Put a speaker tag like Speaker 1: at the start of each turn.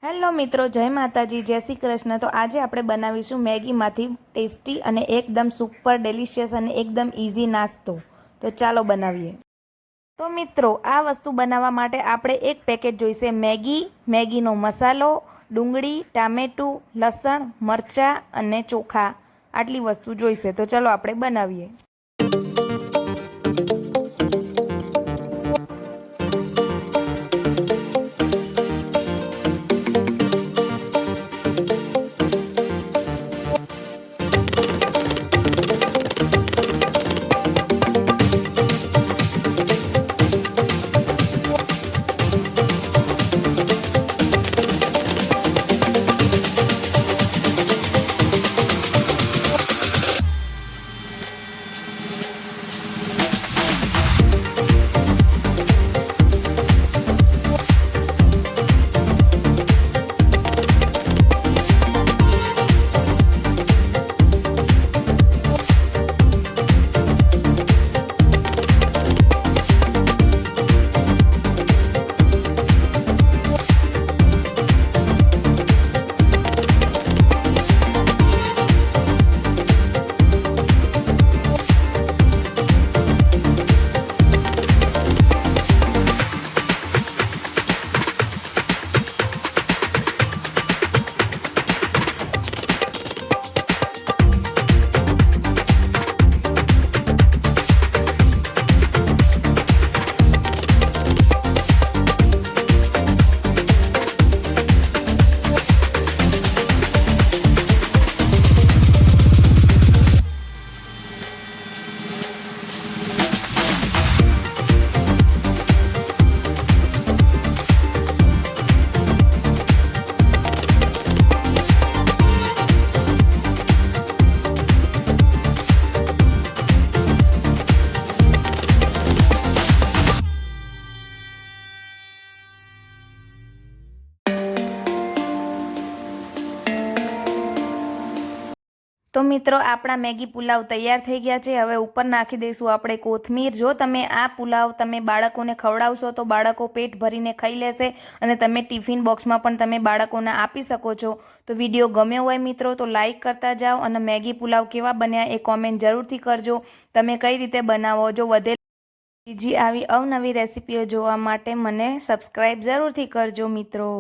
Speaker 1: Hello મિત્રો, જય માતાજી, જય શ્રી કૃષ્ણ। તો આજે આપણે બનાવીશું મેગીમાંથી ટેસ્ટી અને એકદમ સુપર ડિલિશિયસ અને એકદમ ઇઝી નાસ્તો। તો ચાલો બનાવીએ। તો મિત્રો, આ વસ્તુ બનાવવા માટે આપણે એક પેકેટ જોઈશે મેગીનો મસાલો, ડુંગળી, ટામેટું, લસણ, મરચાં અને ચોખા, આટલી વસ્તુ જોઈશે। તો ચાલો આપણે બનાવીએ। તો મિત્રો, આપણા મેગી પુલાવ તૈયાર થઈ ગયા છે। હવે ઉપર નાખી દઈશું આપણે કોથમીર। જો તમે આ પુલાવ બાળકોને ખવડાવશો તો બાળકો પેટ ભરીને ખાઈ લેશે અને તમે ટિફિન બોક્સમાં પણ તમે બાળકોને આપી શકો છો। તો વિડીયો ગમ્યો હોય મિત્રો તો લાઇક કરતા જાઓ અને મેગી પુલાવ કેવા બન્યા એ કોમેન્ટ જરૂરથી કરજો। તમે કઈ રીતે બનાવો, જો વધેલી બીજી આવી અવનવી રેસીપીઓ જોવા માટે મને સબસ્ક્રાઈબ જરૂરથી કરજો મિત્રો।